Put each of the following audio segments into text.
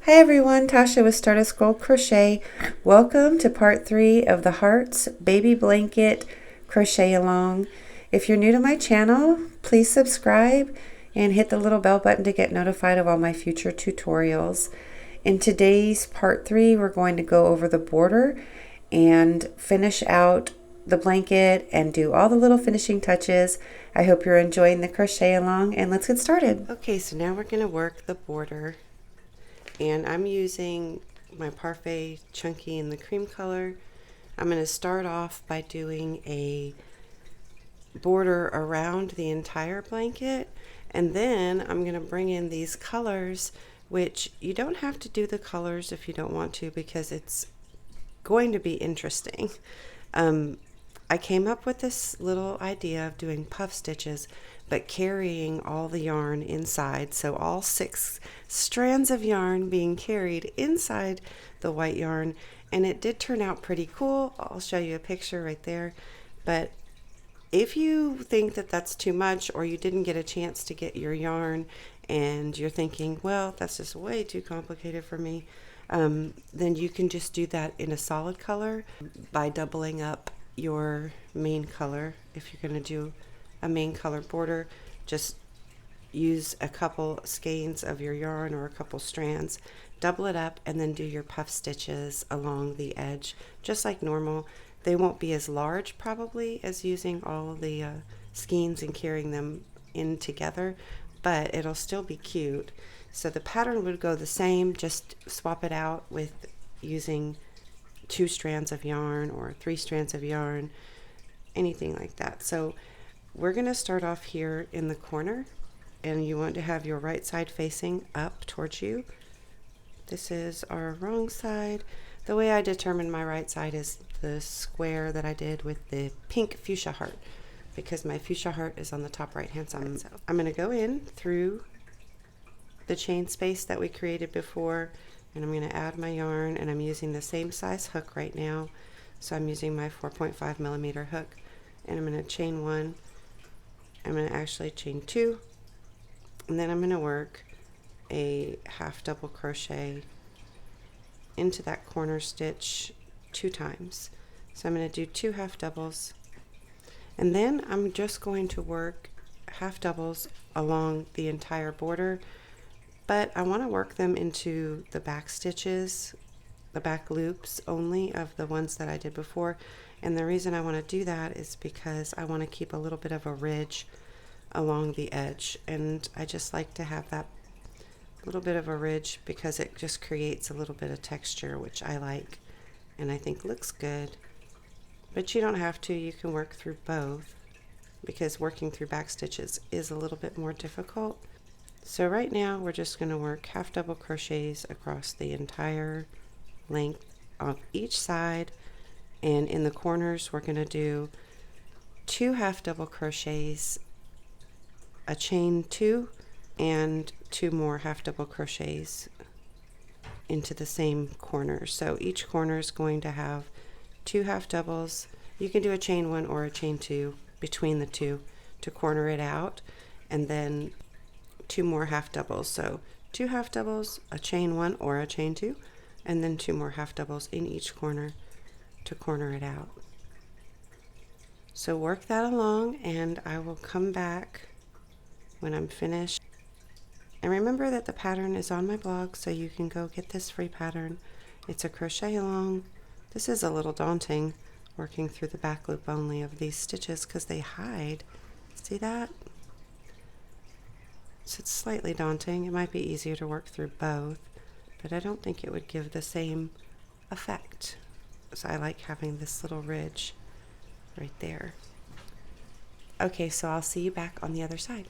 Hi everyone, Tasha with Stardust Gold Crochet. Welcome to part 3 of the Hearts Baby Blanket Crochet Along. If you're new to my channel, please subscribe and hit the little bell button to get notified of all my future tutorials. In today's part 3, we're going to go over the border and finish out the blanket and do all the little finishing touches. I hope you're enjoying the crochet along, and let's get started. Okay, so now we're going to work the border. And I'm using my Parfait Chunky in the cream color. I'm going to start off by doing a border around the entire blanket, and then I'm going to bring in these colors, which you don't have to do the colors if you don't want to, because it's going to be interesting. I came up with this little idea of doing puff stitches, but carrying all the yarn inside, so all 6 strands of yarn being carried inside the white yarn, and it did turn out pretty cool. I'll show you a picture right there. But if you think that that's too much, or you didn't get a chance to get your yarn and you're thinking, well, that's just way too complicated for me, then you can just do that in a solid color by doubling up your main color. If you're going to do a main color border, just use a couple skeins of your yarn or a couple strands, double it up, and then do your puff stitches along the edge just like normal. They won't be as large probably as using all of the skeins and carrying them in together, but it'll still be cute. So the pattern would go the same, just swap it out with using 2 strands of yarn or 3 strands of yarn, anything like that. So we're going to start off here in the corner, and you want to have your right side facing up towards you. This is our wrong side. The way I determine my right side is the square that I did with the pink fuchsia heart, because my fuchsia heart is on the top right hand side. So I'm going to go in through the chain space that we created before, and I'm going to add my yarn, and I'm using the same size hook right now. So I'm using my 4.5 millimeter hook, and I'm going to chain 1. I'm going to actually chain 2, and then I'm going to work a half double crochet into that corner stitch 2 times. So I'm going to do 2 half doubles, and then I'm just going to work half doubles along the entire border, but I want to work them into the back stitches, the back loops only of the ones that I did before. And the reason I want to do that is because I want to keep a little bit of a ridge along the edge, and I just like to have that little bit of a ridge because it just creates a little bit of texture, which I like and I think looks good. But you don't have to. You can work through both, because working through back stitches is a little bit more difficult. So right now we're just going to work half double crochets across the entire length of each side, and in the corners we're going to do 2 half double crochets, a chain 2, and 2 more half double crochets into the same corner. So each corner is going to have 2 half doubles. You can do a chain 1 or a chain 2 between the 2 to corner it out, and then 2 more half doubles. So 2 half doubles, a chain 1 or a chain 2, and then 2 more half doubles in each corner to corner it out. So work that along, and I will come back when I'm finished. And remember that the pattern is on my blog, so you can go get this free pattern. It's a crochet along. This is a little daunting, working through the back loop only of these stitches because they hide. See that? So it's slightly daunting. It might be easier to work through both, but I don't think it would give the same effect. So I like having this little ridge right there. Okay, so I'll see you back on the other side.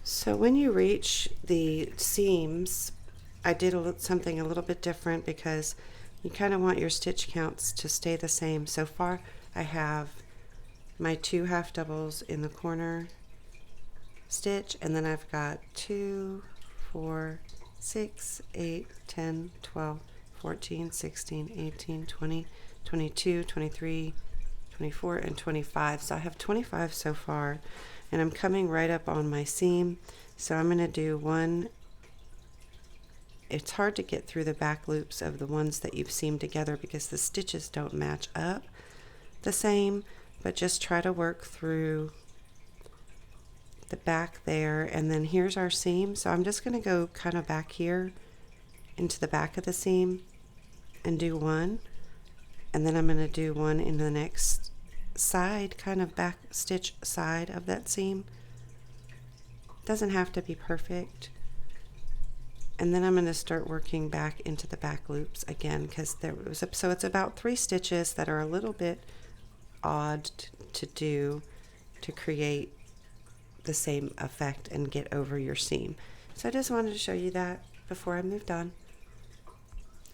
So when you reach the seams, I did something a little bit different because you kind of want your stitch counts to stay the same. So far I have my 2 half doubles in the corner stitch, and then I've got 2, 4, 6, 8, 10, 12, 14, 16, 18, 20, 22, 23, 24, and 25. So I have 25 so far, and I'm coming right up on my seam. So I'm going to do 1 it's hard to get through the back loops of the ones that you've seamed together because the stitches don't match up the same, but just try to work through the back there. And then here's our seam, so I'm just going to go kind of back here into the back of the seam and do one, and then I'm going to do one in the next side, kind of back stitch side of that seam. Doesn't have to be perfect. And then I'm going to start working back into the back loops again, because so it's about 3 stitches that are a little bit odd to do to create the same effect and get over your seam. So I just wanted to show you that before I moved on.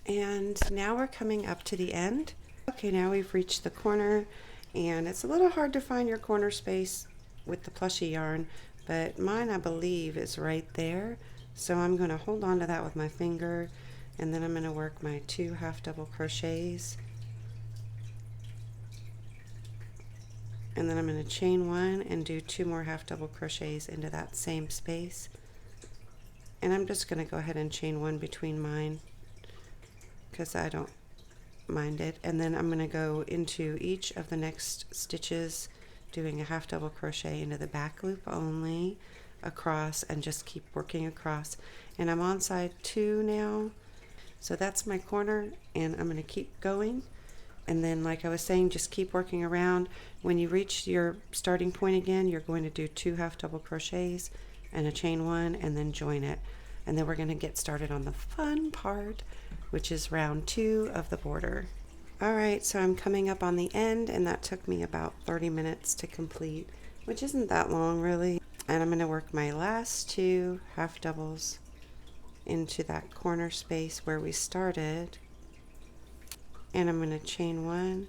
And now we're coming up to the end. Okay, now we've reached the corner, and it's a little hard to find your corner space with the plushy yarn, but mine, I believe, is right there. So I'm going to hold on to that with my finger, and then I'm going to work my 2 half double crochets, and then I'm going to chain 1 and do 2 more half double crochets into that same space. And I'm just going to go ahead and chain 1 between mine because I don't mind it, and then I'm going to go into each of the next stitches doing a half double crochet into the back loop only, across, and just keep working across. And I'm on side 2 now, so that's my corner, and I'm going to keep going. And then, like I was saying, just keep working around. When you reach your starting point again, you're going to do 2 half double crochets and a chain 1, and then join it. And then we're going to get started on the fun part, which is round 2 of the border. Alright, so I'm coming up on the end, and that took me about 30 minutes to complete, which isn't that long really. And I'm going to work my last 2 half doubles into that corner space where we started, and I'm going to chain 1,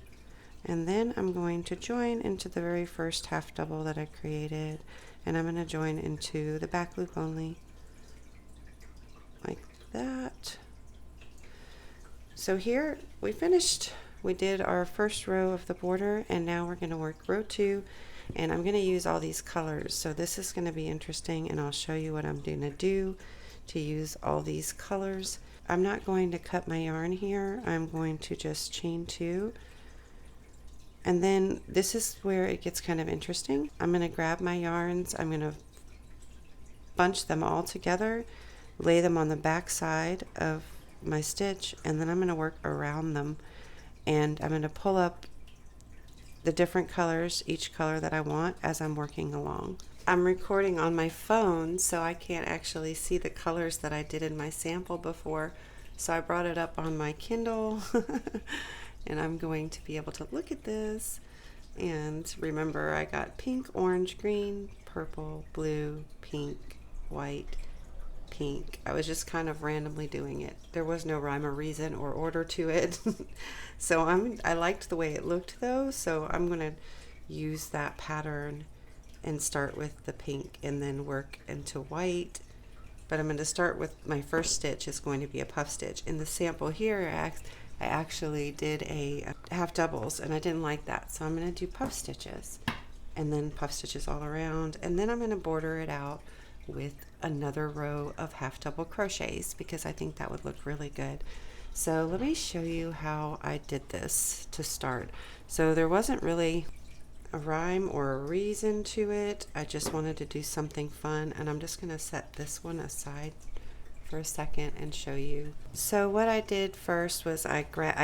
and then I'm going to join into the very first half double that I created, and I'm going to join into the back loop only, like that. So here we finished. We did our first row of the border, and now we're going to work row 2, and I'm going to use all these colors. So this is going to be interesting, and I'll show you what I'm going to do to use all these colors. I'm not going to cut my yarn here. I'm going to just chain 2, and then this is where it gets kind of interesting. I'm going to grab my yarns, I'm going to bunch them all together, lay them on the back side of my stitch, and then I'm going to work around them, and I'm going to pull up the different colors, each color that I want, as I'm working along. I'm recording on my phone, so I can't actually see the colors that I did in my sample before, so I brought it up on my Kindle and I'm going to be able to look at this. And remember, I got pink, orange, green, purple, blue, pink, white, pink. I was just kind of randomly doing it. There was no rhyme or reason or order to it. So I liked the way it looked though, so I'm going to use that pattern and start with the pink and then work into white. But I'm going to start with my first stitch is going to be a puff stitch. In the sample here, I actually did a half doubles, and I didn't like that, so I'm going to do puff stitches and then puff stitches all around, and then I'm going to border it out with another row of half double crochets because I think that would look really good. So let me show you how I did this to start. So there wasn't really a rhyme or a reason to it. I just wanted to do something fun, and I'm just going to set this one aside for a second and show you. So what I did first was I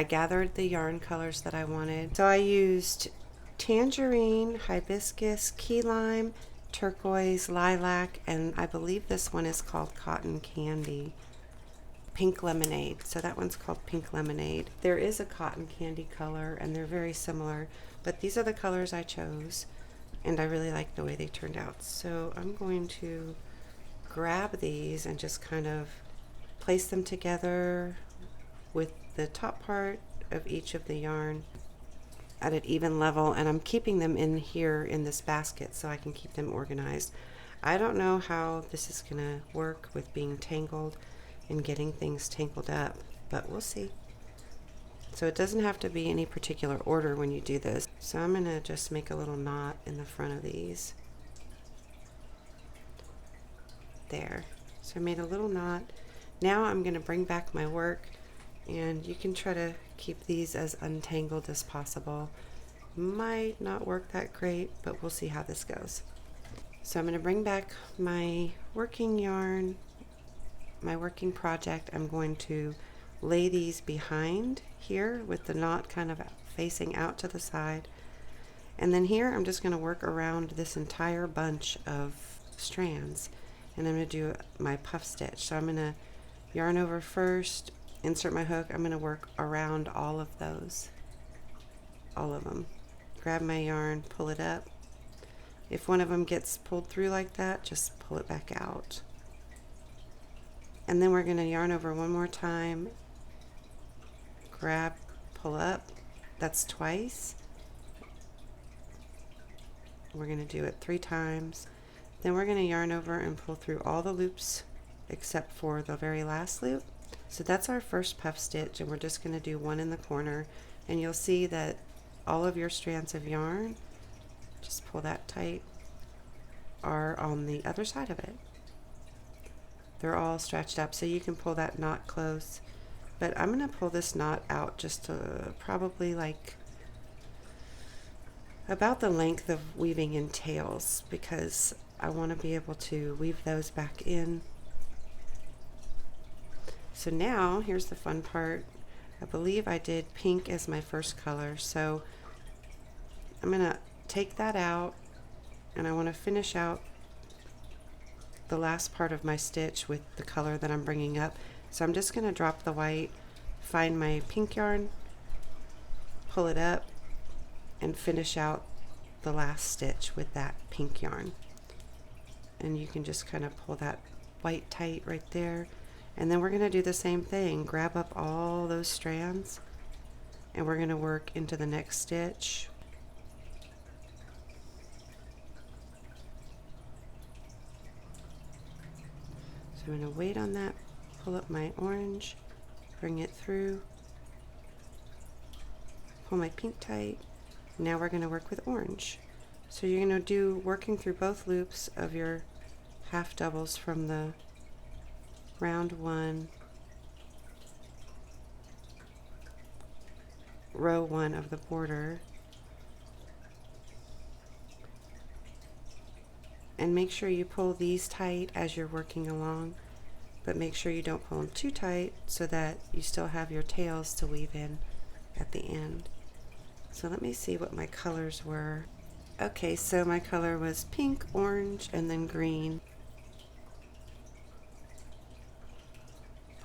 gathered the yarn colors that I wanted. So I used tangerine, hibiscus, key lime, turquoise, lilac, and I believe this one is called cotton candy. Pink lemonade. So that one's called pink lemonade. There is a cotton candy color, and they're very similar, but these are the colors I chose, and I really like the way they turned out. So I'm going to grab these and just kind of place them together with the top part of each of the yarn at an even level, and I'm keeping them in here in this basket so I can keep them organized. I don't know how this is gonna work with being tangled and getting things tangled up, but we'll see. So it doesn't have to be any particular order when you do this. So I'm gonna just make a little knot in the front of these. There. So I made a little knot, Now I'm going to bring back my work, and you can try to keep these as untangled as possible. Might not work that great, but we'll see how this goes. So I'm going to bring back my working yarn, my working project. I'm going to lay these behind here with the knot kind of facing out to the side. And then here I'm just going to work around this entire bunch of strands, and I'm going to do my puff stitch. So I'm going to yarn over first, insert my hook. I'm going to work around all of those, all of them. Grab my yarn, pull it up. If one of them gets pulled through like that, just pull it back out. And then we're going to yarn over one more time, grab, pull up. That's twice. We're going to do it 3 times. Then we're going to yarn over and pull through all the loops except for the very last loop. So that's our first puff stitch, and we're just going to do one in the corner, and you'll see that all of your strands of yarn, just pull that tight, are on the other side of it. They're all stretched up, so you can pull that knot close. But I'm going to pull this knot out just to probably like about the length of weaving in tails, because I want to be able to weave those back in. So now here's the fun part. I believe I did pink as my first color, so I'm going to take that out, and I want to finish out the last part of my stitch with the color that I'm bringing up. So I'm just going to drop the white, find my pink yarn, pull it up, and finish out the last stitch with that pink yarn. And you can just kind of pull that white tight right there. And then we're going to do the same thing. Grab up all those strands, and we're going to work into the next stitch. So I'm going to wait on that, pull up my orange, bring it through, pull my pink tight. Now we're going to work with orange. So you're going to do working through both loops of your half doubles from the round 1, row 1 of the border, and make sure you pull these tight as you're working along, but make sure you don't pull them too tight so that you still have your tails to weave in at the end. So let me see what my colors were. Okay, so my color was pink, orange, and then green.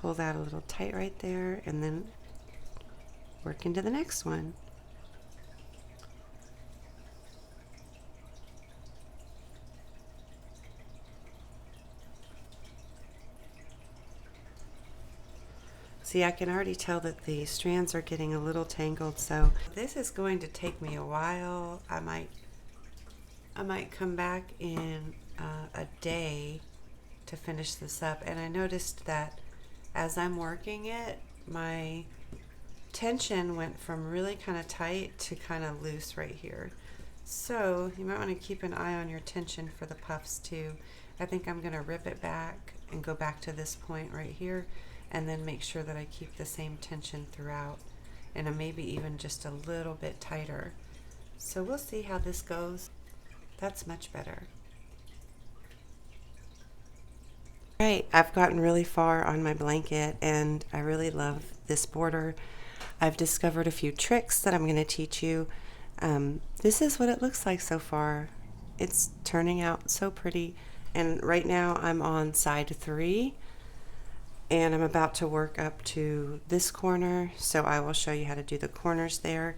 Pull that a little tight right there, and then work into the next one. See, I can already tell that the strands are getting a little tangled, so this is going to take me a while. I might come back in a day to finish this up. And I noticed that as I'm working it, my tension went from really kind of tight to kind of loose right here. So you might want to keep an eye on your tension for the puffs too. I think I'm going to rip it back and go back to this point right here, and then make sure that I keep the same tension throughout, and maybe even just a little bit tighter. So we'll see how this goes. That's much better. Right, I've gotten really far on my blanket, and I really love this border. I've discovered a few tricks that I'm going to teach you. This is what it looks like so far. It's turning out so pretty, and right now I'm on side 3, and I'm about to work up to this corner, so I will show you how to do the corners there,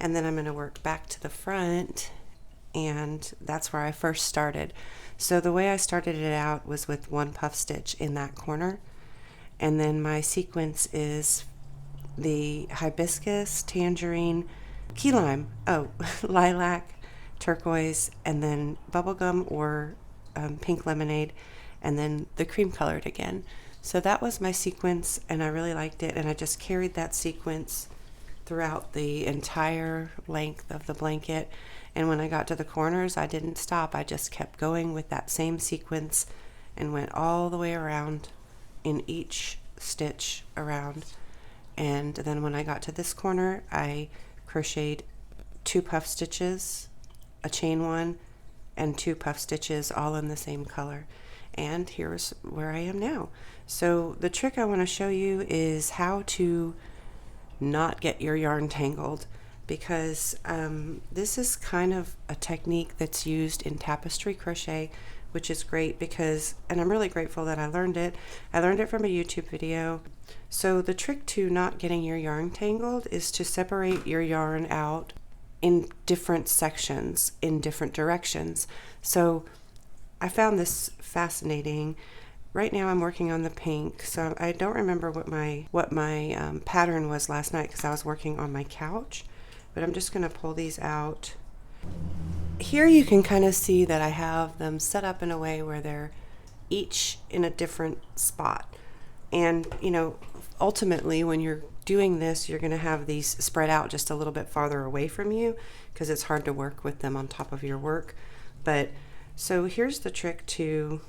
and then I'm going to work back to the front, and that's where I first started. So the way I started it out was with 1 puff stitch in that corner, and then my sequence is the hibiscus, tangerine, key lime, lilac, turquoise, and then bubblegum or pink lemonade, and then the cream colored again. So that was my sequence, and I really liked it, and I just carried that sequence throughout the entire length of the blanket. And when I got to the corners, I didn't stop. I just kept going with that same sequence and went all the way around in each stitch around. And then when I got to this corner, I crocheted 2 puff stitches, a chain one, and 2 puff stitches all in the same color. And here's where I am now. So the trick I want to show you is how to not get your yarn tangled, because this is kind of a technique that's used in tapestry crochet, which is great because, and I'm really grateful that I learned it. I learned it from a YouTube video. So the trick to not getting your yarn tangled is to separate your yarn out in different sections, in different directions. So I found this fascinating. Right now I'm working on the pink, so I don't remember what my pattern was last night because I was working on my couch, but I'm just going to pull these out. Here you can kind of see that I have them set up in a way where they're each in a different spot. And, you know, ultimately when you're doing this, you're going to have these spread out just a little bit farther away from you because it's hard to work with them on top of your work. But so here's the trick to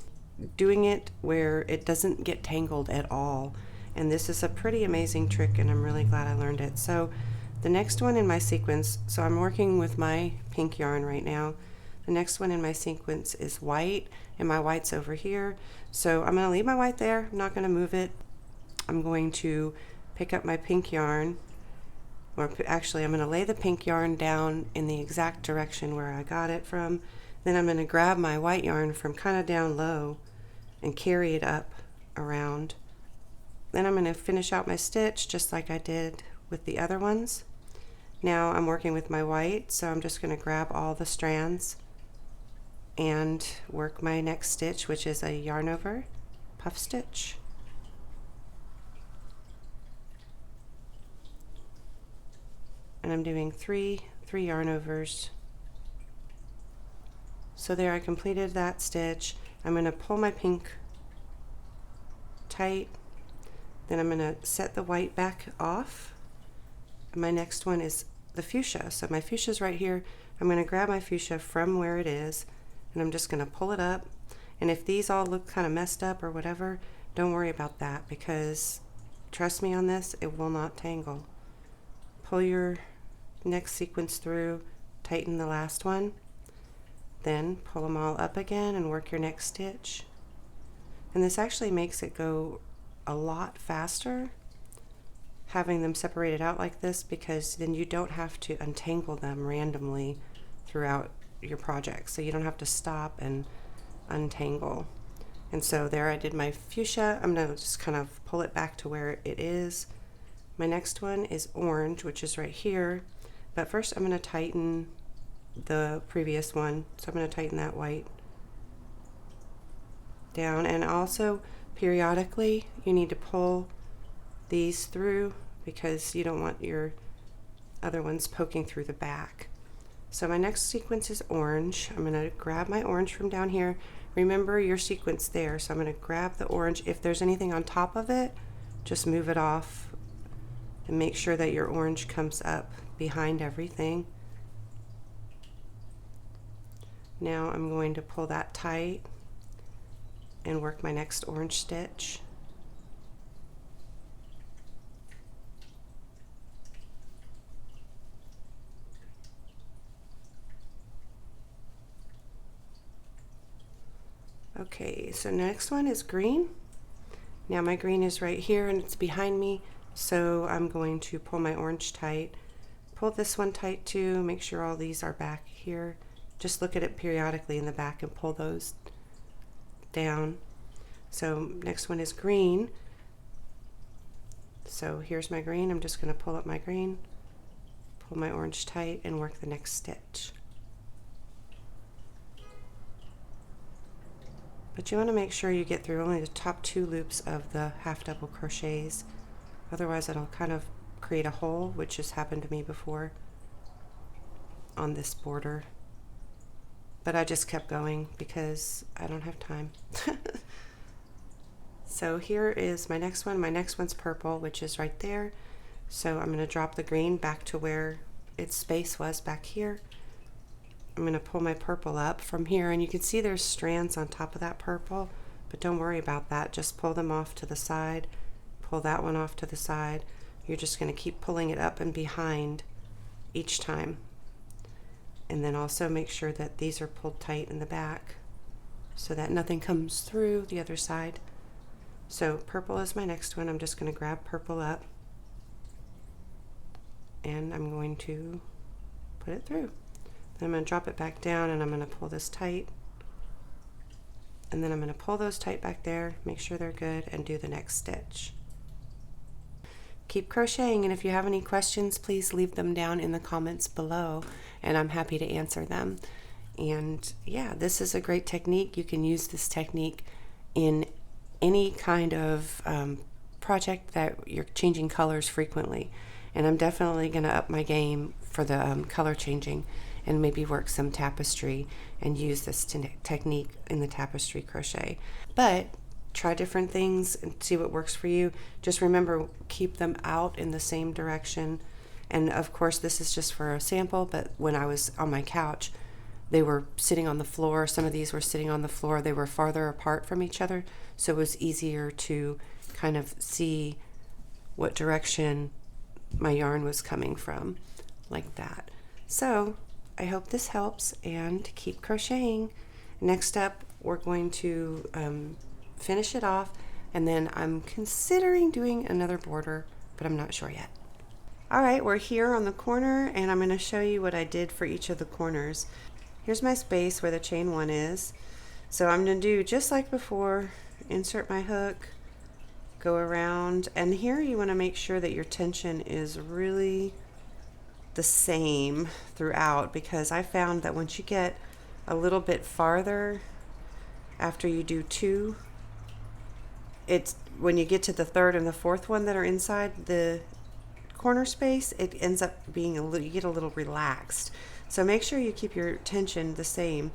doing it where it doesn't get tangled at all. And this is a pretty amazing trick, and I'm really glad I learned it. So the next one in my sequence, so I'm working with my pink yarn right now. The next one in my sequence is white, and my white's over here. So I'm going to leave my white there. I'm not going to move it. I'm going to pick up my pink yarn, or actually I'm going to lay the pink yarn down in the exact direction where I got it from. Then I'm going to grab my white yarn from kind of down low and carry it up around. Then I'm going to finish out my stitch just like I did with the other ones. Now I'm working with my white, so I'm just going to grab all the strands and work my next stitch, which is a yarn over puff stitch. And I'm doing three yarn overs. So there, I completed that stitch. I'm going to pull my pink tight, then I'm going to set the white back off. My next one is the fuchsia. So my fuchsia is right here. I'm going to grab my fuchsia from where it is, and I'm just going to pull it up. And if these all look kind of messed up or whatever, don't worry about that, because trust me on this, it will not tangle. Pull your next sequence through, tighten the last one, then pull them all up again and work your next stitch. And this actually makes it go a lot faster having them separated out like this, because then you don't have to untangle them randomly throughout your project. So you don't have to stop and untangle. And so there I did my fuchsia. I'm going to just kind of pull it back to where it is. My next one is orange, which is right here. But first I'm going to tighten the previous one. So I'm going to tighten that white down, and also periodically you need to pull these through because you don't want your other ones poking through the back. So my next sequence is orange. I'm going to grab my orange from down here. Remember your sequence there, so I'm going to grab the orange. If there's anything on top of it, just move it off and make sure that your orange comes up behind everything. Now I'm going to pull that tight and work my next orange stitch. Okay, so next one is green. Now my green is right here and it's behind me, so I'm going to pull my orange tight. Pull this one tight too, make sure all these are back here. Just look at it periodically in the back and pull those down. So next one is green. So here's my green. I'm just going to pull up my green, pull my orange tight, and work the next stitch. But you want to make sure you get through only the top 2 loops of the half double crochets. Otherwise it'll kind of create a hole, which has happened to me before on this border. But I just kept going because I don't have time. So here is my next one. My next one's purple, which is right there. So I'm going to drop the green back to where its space was back here. I'm going to pull my purple up from here, and you can see there's strands on top of that purple. but don't worry about that. Just pull them off to the side, pull that one off to the side. You're just going to keep pulling it up and behind each time. And then also make sure that these are pulled tight in the back so that nothing comes through the other side. So purple is my next one. I'm just going to grab purple up and I'm going to put it through. Then I'm going to drop it back down and I'm going to pull this tight. And then I'm going to pull those tight back there, make sure they're good, and do the next stitch. Keep crocheting, and if you have any questions, please leave them down in the comments below, and I'm happy to answer them. And yeah, this is a great technique. You can use this technique in any kind of project that you're changing colors frequently. And I'm definitely going to up my game for the color changing and maybe work some tapestry and use this technique in the tapestry crochet. But try different things and see what works for you. Just remember, keep them out in the same direction. And of course, this is just for a sample, but when I was on my couch, they were sitting on the floor. Some of these were sitting on the floor. They were farther apart from each other, so it was easier to kind of see what direction my yarn was coming from, like that. So I hope this helps, and keep crocheting. Next up, we're going to finish it off, and then I'm considering doing another border, but I'm not sure yet. All right, we're here on the corner, and I'm going to show you what I did for each of the corners. Here's my space where the chain 1 is. So I'm going to do just like before, insert my hook, go around, and here you want to make sure that your tension is really the same throughout, because I found that once you get a little bit farther after you do 2, it's when you get to the 3rd and the 4th one that are inside the corner space, it ends up being a little, you get a little relaxed. So make sure you keep your tension the same.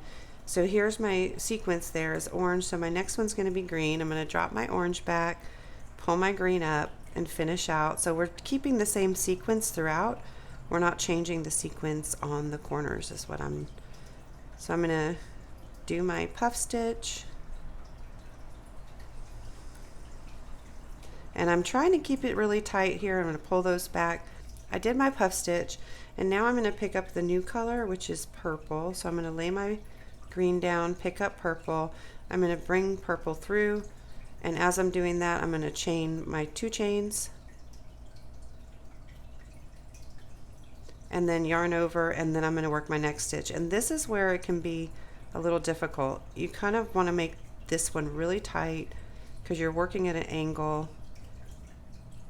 So here's my sequence there is orange, so my next one's going to be green. I'm going to drop my orange back, pull my green up, and finish out. So we're keeping the same sequence throughout. We're not changing the sequence on the corners is what I'm. So I'm going to do my puff stitch. And I'm trying to keep it really tight here. I'm going to pull those back. I did my puff stitch, and now I'm going to pick up the new color, which is purple. So I'm going to lay my green down, pick up purple. I'm going to bring purple through, and as I'm doing that, I'm going to chain my 2 chains, and then yarn over, and then I'm going to work my next stitch. And this is where it can be a little difficult. You kind of want to make this one really tight because you're working at an angle,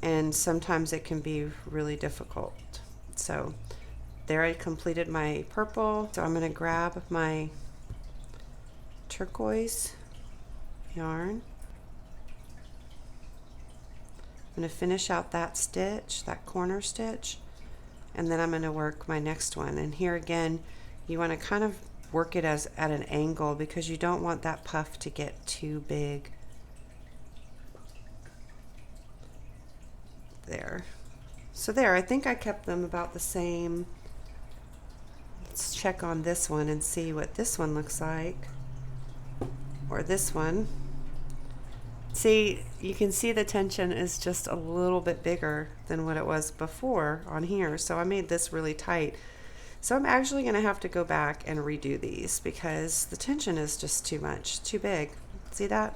and sometimes it can be really difficult. So there, I completed my purple. So I'm going to grab my turquoise yarn. I'm going to finish out that stitch, that corner stitch, and then I'm going to work my next one. And here again, you want to kind of work it as at an angle because you don't want that puff to get too big. There. So there, I think I kept them about the same. Let's check on this one and see what this one looks like. Or this one. See, you can see the tension is just a little bit bigger than what it was before on here. So I made this really tight. So I'm actually going to have to go back and redo these because the tension is just too much, too big. See that?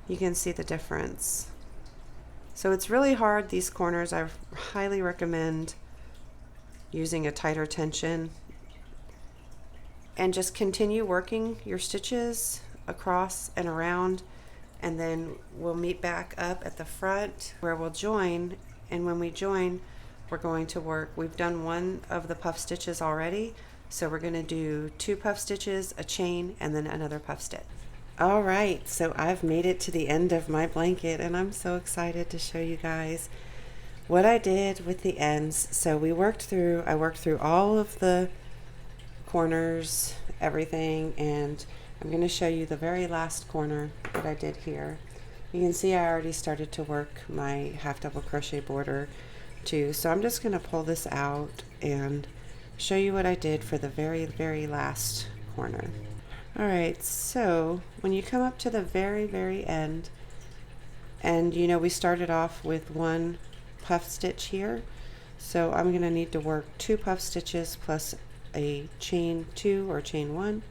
You can see the difference. So it's really hard, these corners. I highly recommend using a tighter tension. And just continue working your stitches across and around, and then we'll meet back up at the front where we'll join. And when we join, we're going to work. We've done one of the puff stitches already, so we're going to do 2 puff stitches, a chain, and then another puff stitch. All right, so I've made it to the end of my blanket, and I'm so excited to show you guys what I did with the ends. So I worked through all of the corners, everything, and I'm going to show you the very last corner that I did here. You can see I already started to work my half double crochet border too. So I'm just going to pull this out and show you what I did for the very, very last corner. Alright, so when you come up to the very end, and you know we started off with one puff stitch here, so I'm going to need to work 2 puff stitches plus a chain 2 or chain 1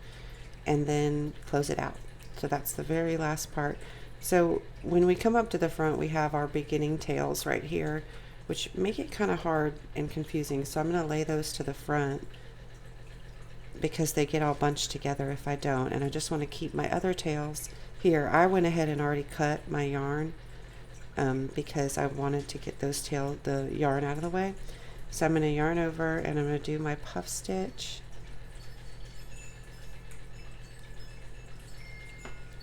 and then close it out. So that's the very last part. So when we come up to the front, we have our beginning tails right here, which make it kind of hard and confusing. So I'm going to lay those to the front because they get all bunched together if I don't, and I just want to keep my other tails here. I went ahead and already cut my yarn because I wanted to get the yarn out of the way. So I'm going to yarn over and I'm going to do my puff stitch.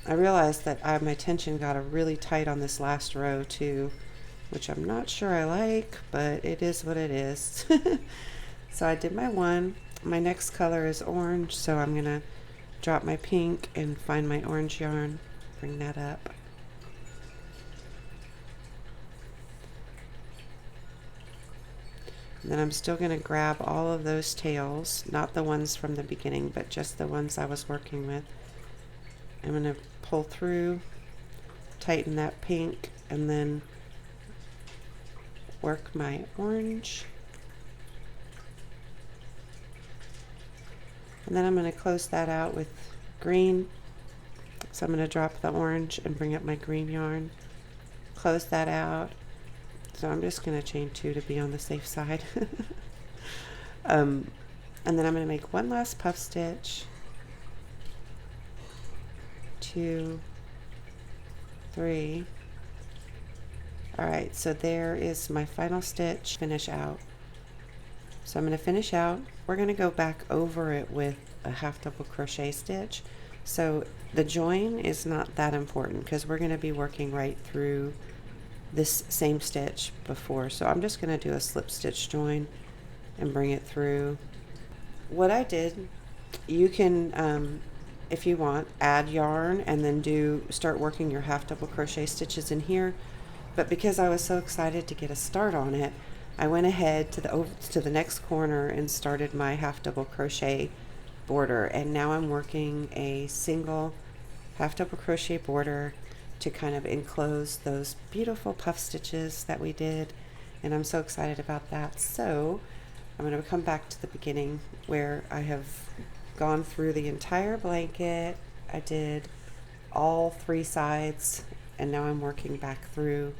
I realized that my tension got really tight on this last row too, which I'm not sure I like, but it is what it is. So I did my one. My next color is orange, so I'm going to drop my pink and find my orange yarn, bring that up. And then I'm still going to grab all of those tails, not the ones from the beginning, but just the ones I was working with. I'm going to pull through, tighten that pink, and then work my orange. And then I'm going to close that out with green. So I'm going to drop the orange and bring up my green yarn, close that out. So I'm just going to chain 2 to be on the safe side. And then I'm going to make one last puff stitch, 2, 3. Alright, so there is my final stitch, finish out. So I'm going to finish out. We're going to go back over it with a half double crochet stitch. So the join is not that important because we're going to be working right through this same stitch before. So I'm just going to do a slip stitch join and bring it through. What I did, you can, if you want, add yarn and then start working your half double crochet stitches in here. But because I was so excited to get a start on it, I went ahead to the next corner and started my half double crochet border, and now I'm working a single half double crochet border to kind of enclose those beautiful puff stitches that we did, and I'm so excited about that. So I'm going to come back to the beginning where I have gone through the entire blanket. I did all 3 sides and now I'm working back through.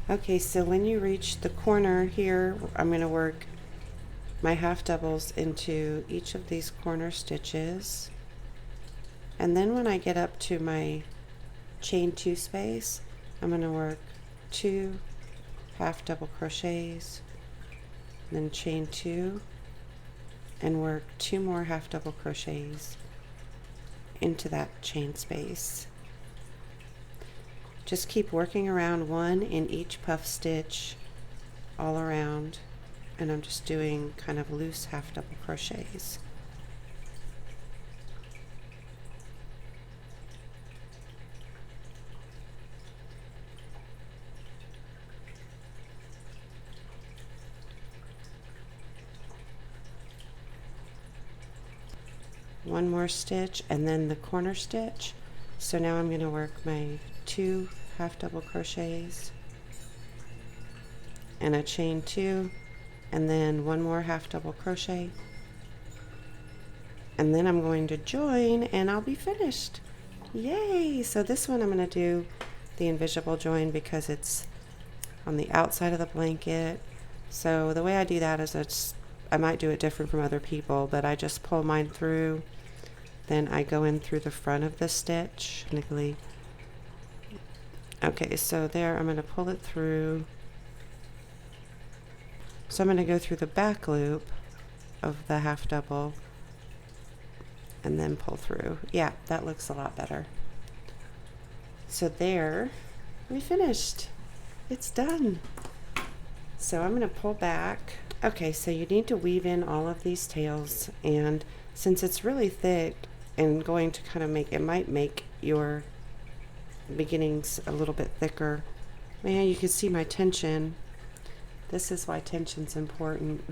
Okay, so when you reach the corner here, I'm going to work my half doubles into each of these corner stitches, and then when I get up to my chain 2 space, I'm going to work 2 half double crochets, then chain 2 and work 2 more half double crochets into that chain space. Just keep working around 1 in each puff stitch all around, and I'm just doing kind of loose half double crochets. One more stitch and then the corner stitch. So now I'm going to work my 2 half double crochets and a chain 2 and then 1 more half double crochet, and then I'm going to join and I'll be finished. Yay! So this one I'm going to do the invisible join because it's on the outside of the blanket. So the way I do that is I might do it different from other people, but I just pull mine through, then I go in through the front of the stitch. Okay, so there I'm going to pull it through. So I'm going to go through the back loop of the half double and then pull through. Yeah, that looks a lot better. So there, we finished. It's done. So I'm going to pull back. Okay, so you need to weave in all of these tails, and since it's really thick and going to kind of might make your beginnings a little bit thicker. Man, you can see my tension. This is why tension's important.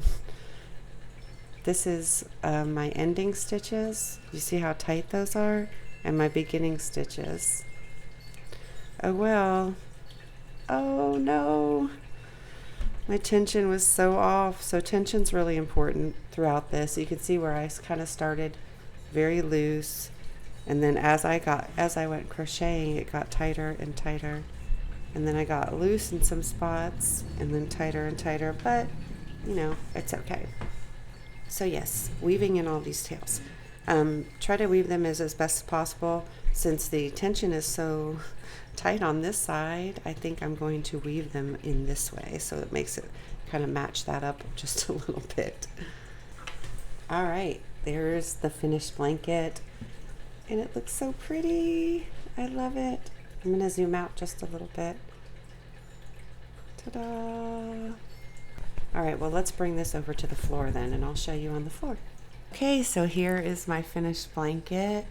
This is my ending stitches. You see how tight those are? And my beginning stitches. Oh well. Oh no. My tension was so off. So tension's really important throughout this. You can see where I kind of started very loose, and then as I went crocheting, it got tighter and tighter, and then I got loose in some spots and then tighter and tighter, but you know, it's okay. So yes, weaving in all these tails. Try to weave them as best as possible. Since the tension is so tight on this side, I think I'm going to weave them in this way, so it makes it kind of match that up just a little bit. All right, there's the finished blanket, and it looks so pretty. I love it. I'm gonna zoom out just a little bit. Ta-da! All right, well, let's bring this over to the floor then, and I'll show you on the floor. Okay, so here is my finished blanket.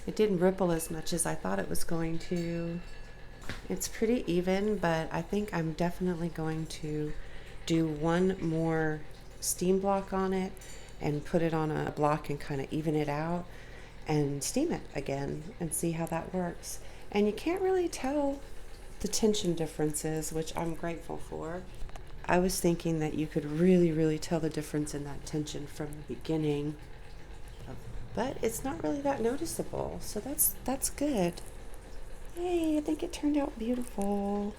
It didn't ripple as much as I thought it was going to. It's pretty even, but I think I'm definitely going to do one more steam block on it and put it on a block and kind of even it out and steam it again and see how that works. And you can't really tell the tension differences, which I'm grateful for. I was thinking that you could really tell the difference in that tension from the beginning, but it's not really that noticeable, so that's good. Yay, I think it turned out beautiful.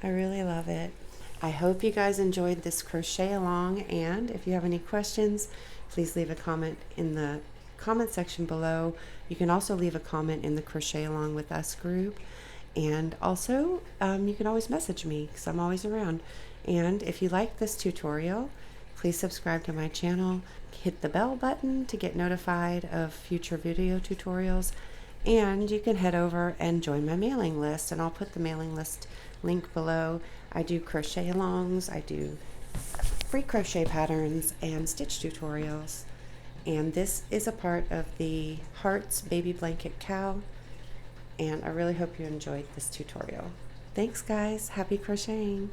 I really love it. I hope you guys enjoyed this crochet along, and if you have any questions, please leave a comment in the comment section below. You can also leave a comment in the Crochet Along with Us group, and also you can always message me because I'm always around. And if you like this tutorial, please subscribe to my channel, hit the bell button to get notified of future video tutorials, and you can head over and join my mailing list, and I'll put the mailing list link below. I do crochet alongs, I do free crochet patterns and stitch tutorials, and this is a part of the Hearts Baby Blanket Cowl, and I really hope you enjoyed this tutorial. Thanks guys, happy crocheting!